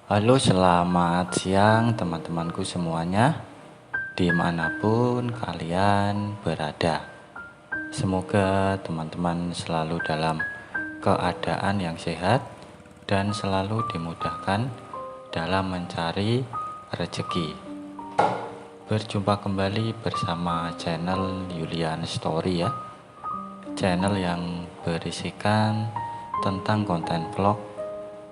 Halo, selamat siang teman-temanku semuanya, dimanapun kalian berada. Semoga teman-teman selalu dalam keadaan yang sehat dan selalu dimudahkan dalam mencari rezeki. Berjumpa kembali bersama channel Yulian Story ya, channel yang berisikan tentang konten vlog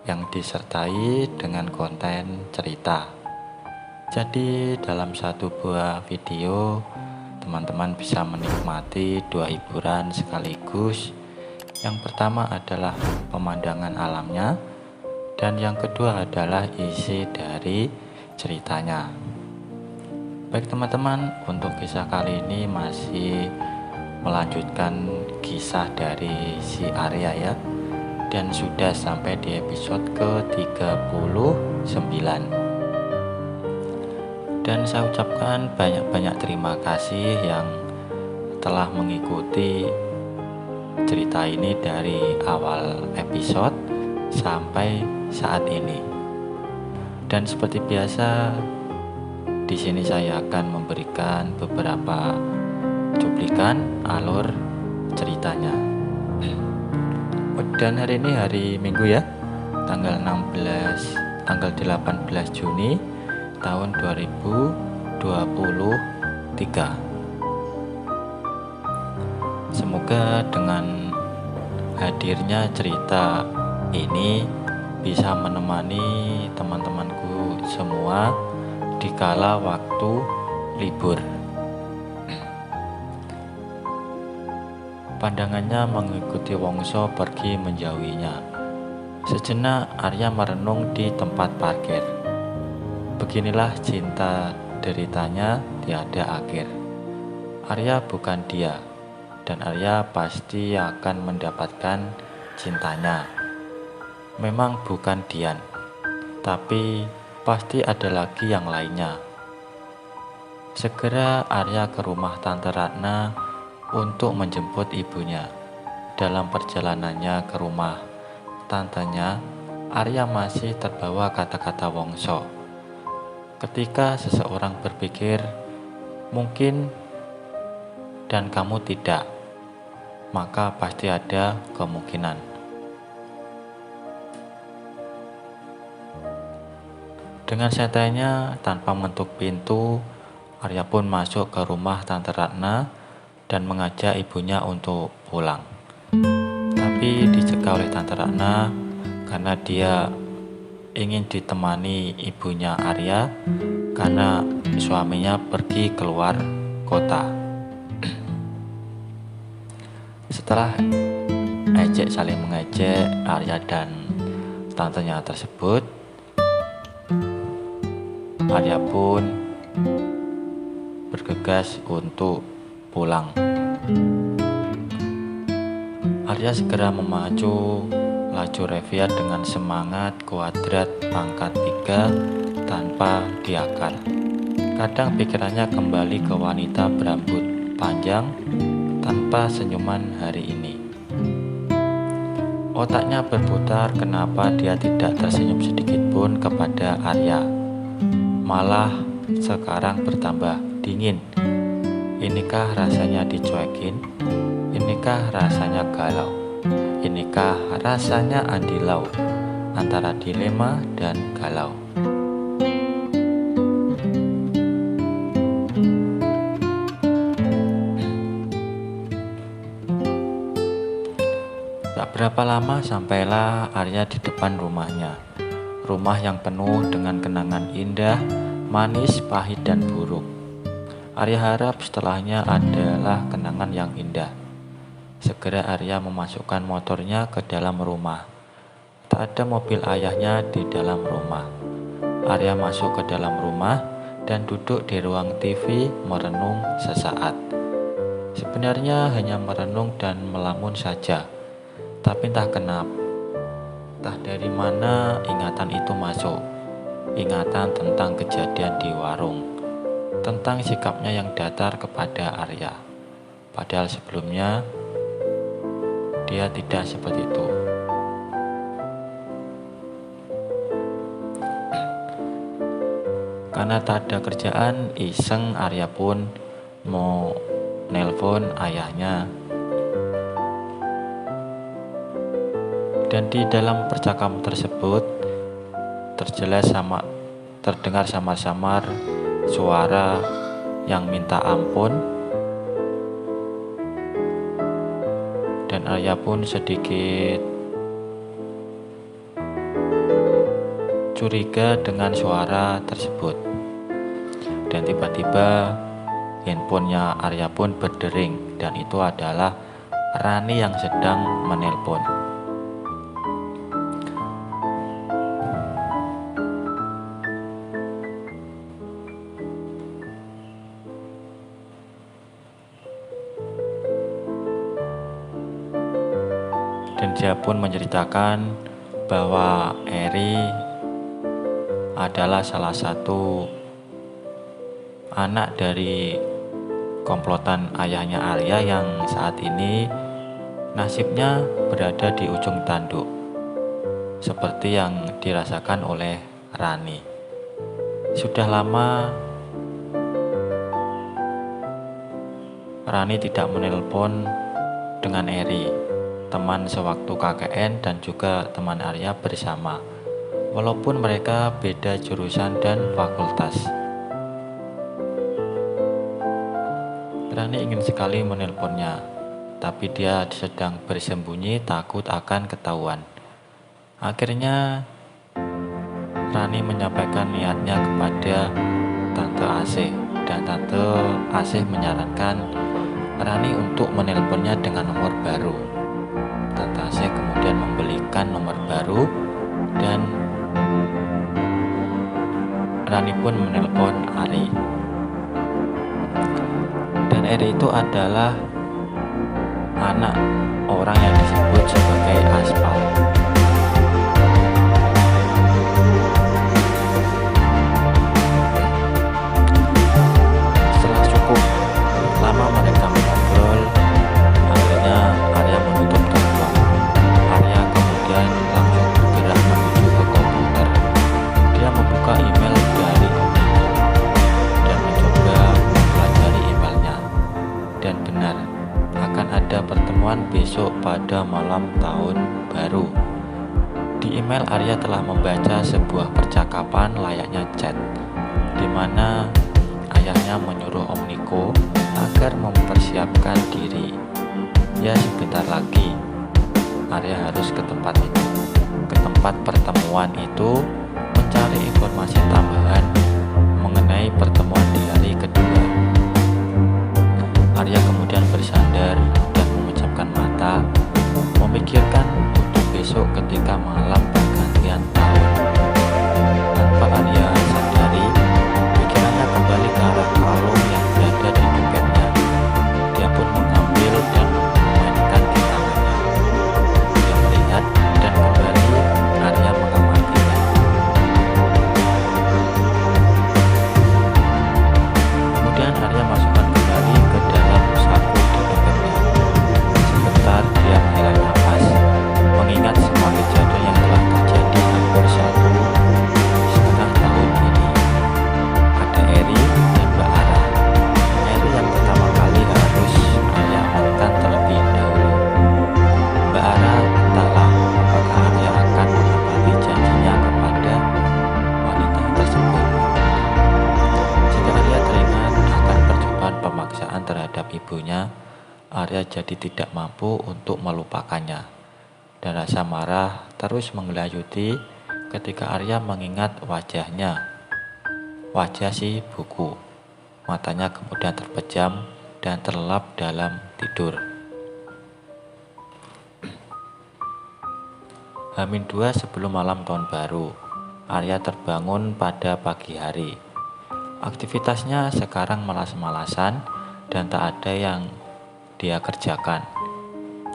yang disertai dengan konten cerita. Jadi dalam satu buah video, teman-teman bisa menikmati dua hiburan sekaligus. Yang pertama adalah pemandangan alamnya, dan yang kedua adalah isi dari ceritanya. Baik teman-teman, untuk kisah kali ini masih melanjutkan kisah dari si Arya ya, dan sudah sampai di episode ke-39. Dan saya ucapkan banyak-banyak terima kasih yang telah mengikuti cerita ini dari awal episode sampai saat ini. Dan seperti biasa, di sini saya akan memberikan beberapa cuplikan alur ceritanya. Dan hari ini hari Minggu ya, tanggal 18 Juni tahun 2023. Semoga dengan hadirnya cerita ini bisa menemani teman-temanku semua di kala waktu libur. Pandangannya mengikuti Wongso pergi menjauhinya. Sejenak Arya merenung di tempat parkir. Beginilah cinta deritanya tiada akhir. Arya bukan dia, dan Arya pasti akan mendapatkan cintanya. Memang bukan Dian, tapi pasti ada lagi yang lainnya. Segera Arya ke rumah Tante Ratna untuk menjemput ibunya. Dalam perjalanannya ke rumah tantenya, Arya masih terbawa kata-kata Wongso. Ketika seseorang berpikir, mungkin dan kamu tidak, maka pasti ada kemungkinan. Dengan santainya tanpa mengetuk pintu, Arya pun masuk ke rumah Tante Ratna dan mengajak ibunya untuk pulang. Tapi dicegah oleh Tante Ratna karena dia ingin ditemani ibunya Arya karena suaminya pergi keluar kota. Setelah saling mengejek Arya dan tantenya tersebut, Arya pun bergegas untuk pulang. Arya segera memacu laju Revia dengan semangat kuadrat pangkat 3 tanpa diakar. Kadang pikirannya kembali ke wanita berambut panjang tanpa senyuman hari ini. Otaknya berputar kenapa dia tidak tersenyum sedikit pun kepada Arya. Malah sekarang bertambah dingin. Inikah rasanya dicuekin? Inikah rasanya galau? Inikah rasanya andilau antara dilema dan galau? Tak berapa lama sampailah Arya di depan rumahnya. Rumah yang penuh dengan kenangan indah, manis, pahit, dan buruk. Arya harap setelahnya adalah kenangan yang indah. Segera Arya memasukkan motornya ke dalam rumah. Tak ada mobil ayahnya di dalam rumah. Arya masuk ke dalam rumah dan duduk di ruang TV merenung sesaat. Sebenarnya hanya merenung dan melamun saja. Tapi entah kenapa, entah dari mana ingatan itu masuk. Ingatan tentang kejadian di warung, tentang sikapnya yang datar kepada Arya. Padahal sebelumnya dia tidak seperti itu. Karena tak ada kerjaan, iseng Arya pun mau nelpon ayahnya. Dan di dalam percakapan tersebut terdengar samar-samar suara yang minta ampun, dan Arya pun sedikit curiga dengan suara tersebut. Dan tiba-tiba handphonenya Arya pun berdering, dan itu adalah Rani yang sedang menelpon. Dan dia pun menceritakan bahwa Eri adalah salah satu anak dari komplotan ayahnya Arya yang saat ini nasibnya berada di ujung tanduk, seperti yang dirasakan oleh Rani. Sudah lama Rani tidak menelpon dengan Eri, teman sewaktu KKN dan juga teman Arya bersama, walaupun mereka beda jurusan dan fakultas. Rani ingin sekali menelponnya, tapi dia sedang bersembunyi takut akan ketahuan. Akhirnya Rani menyampaikan niatnya kepada Tante Asih, dan Tante Asih menyarankan Rani untuk menelponnya dengan nomor baru. Tante Asih kemudian membelikan nomor baru dan Rani pun menelpon Ari. Dan Eri itu adalah anak orang yang disebut sebagai Aspal. Setelah cukup lama mereka mengobrol, akhirnya Arya menutup telepon. Arya kemudian langsung bergerak menuju ke komputer. Dia membuka email dari Omnico dan mencoba mempelajari emailnya. Dan benar, akan ada pertemuan besok pada malam tahun baru. Di email Arya telah membaca sebuah percakapan layaknya chat, di mana ayahnya menyuruh Omnico agar mempersiapkan diri. Ya, sebentar lagi Arya harus ke tempat itu, ke tempat pertemuan itu, mencari informasi tambahan mengenai pertemuan di hari kedua. Arya kemudian bersandar dan memejamkan mata, memikirkan untuk besok ketika malam pergantian tahun. Tanpa Arya sadari, pikirannya kembali ke arah kalung yang berada di dompetnya. Dia pun mengambil dan memainkan di tangannya. Dia melihat dan kembali Arya mengamatinya. Kemudian Arya masukkan kembali ke dalam saku di dompetnya. Sebentar dia menghela nafas, mengingat semua kejadian yang telah terjadi hampir 1,5 tahun ini. Ada Eri dan Mbak Ara. Eri yang pertama kali harus Arya amankan terlebih dahulu. Mbak Ara entahlah apakah Arya akan menepati janjinya kepada wanita tersebut. Jika Arya teringat akan percobaan pemaksaan terhadap ibunya, Arya jadi tidak mampu untuk melupakannya. Dan rasa marah terus menggelayuti ketika Arya mengingat wajahnya, wajah si buku. Matanya kemudian terpejam dan terlelap dalam tidur. H-2 sebelum malam tahun baru, Arya terbangun pada pagi hari. Aktivitasnya sekarang malas-malasan dan tak ada yang dia kerjakan.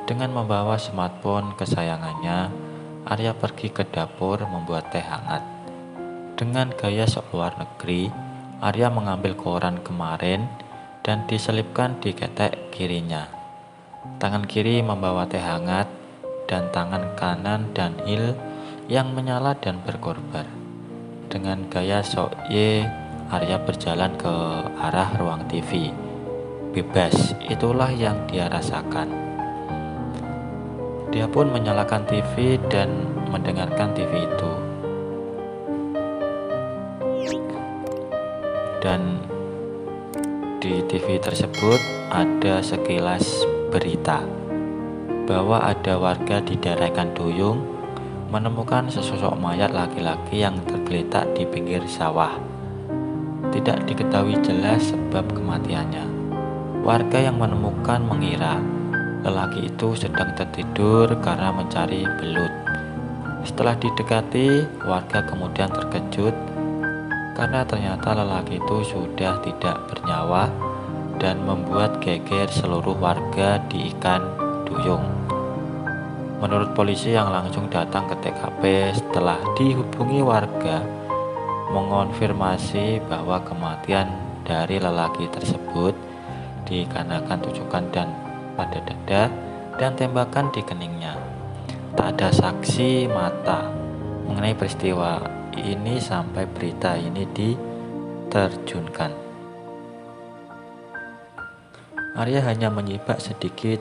Dengan membawa smartphone kesayangannya, Arya pergi ke dapur membuat teh hangat. Dengan gaya sok luar negeri, Arya mengambil koran kemarin dan diselipkan di ketek kirinya. Tangan kiri membawa teh hangat dan tangan kanan danhil yang menyala dan berkorbar. Dengan gaya sok ye, Arya berjalan ke arah ruang TV. Bebas, itulah yang dia rasakan. Dia pun menyalakan TV dan mendengarkan TV itu. Dan di TV tersebut ada sekilas berita bahwa ada warga di daerah Ikan Duyung menemukan sesosok mayat laki-laki yang tergeletak di pinggir sawah. Tidak diketahui jelas sebab kematiannya. Warga yang menemukan mengira lelaki itu sedang tertidur karena mencari belut. Setelah didekati, warga kemudian terkejut karena ternyata lelaki itu sudah tidak bernyawa dan membuat geger seluruh warga di Ikan Duyung. Menurut polisi yang langsung datang ke TKP setelah dihubungi warga, mengonfirmasi bahwa kematian dari lelaki tersebut dikarenakan tusukan dan pada dada dan tembakan di keningnya. Tak ada saksi mata mengenai peristiwa ini sampai berita ini diterjunkan. Arya hanya menyibak sedikit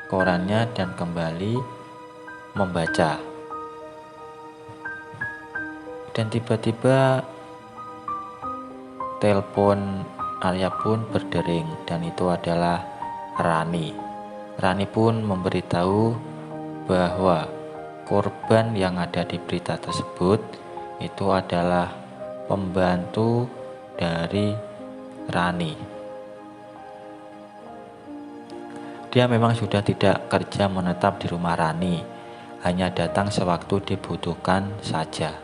korannya dan kembali membaca. Dan tiba-tiba telepon Arya pun berdering dan itu adalah Rani. Rani pun memberitahu bahwa korban yang ada di berita tersebut itu adalah pembantu dari Rani. Dia memang sudah tidak kerja menetap di rumah Rani, hanya datang sewaktu dibutuhkan saja.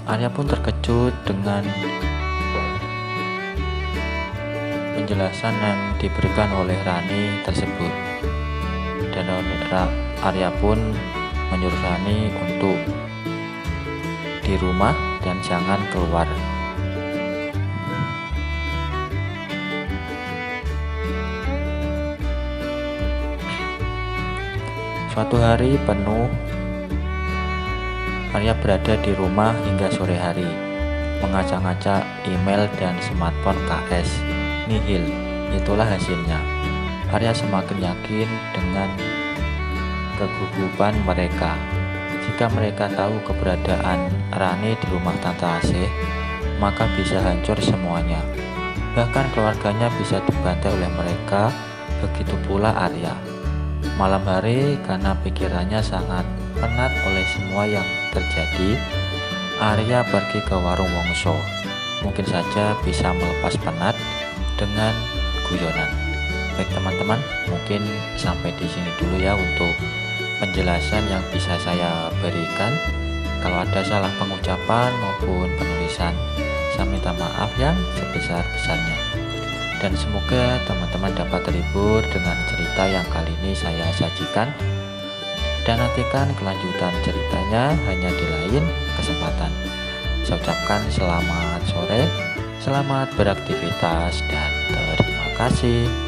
Arya pun terkejut dengan penjelasan yang diberikan oleh Rani tersebut. Dan Arya pun menyuruh Rani untuk di rumah dan jangan keluar. Suatu hari penuh, Arya berada di rumah hingga sore hari, mengacak-ngacak email dan smartphone KS. Nihil, itulah hasilnya. Arya semakin yakin dengan kegugupan mereka. Jika mereka tahu keberadaan Rani di rumah Tante Asih, maka bisa hancur semuanya. Bahkan keluarganya bisa dibantai oleh mereka, begitu pula Arya. Malam hari, karena pikirannya sangat penat oleh semua yang terjadi, Arya pergi ke warung Wongso. Mungkin saja bisa melepas penat dengan guyonan. Baik teman-teman, mungkin sampai di sini dulu ya untuk penjelasan yang bisa saya berikan. Kalau ada salah pengucapan maupun penulisan, saya minta maaf yang sebesar-besarnya. Dan semoga teman-teman dapat terhibur dengan cerita yang kali ini saya sajikan. Dan nantikan kelanjutan ceritanya hanya di lain kesempatan. Saya ucapkan selamat sore, selamat beraktivitas, dan terima kasih.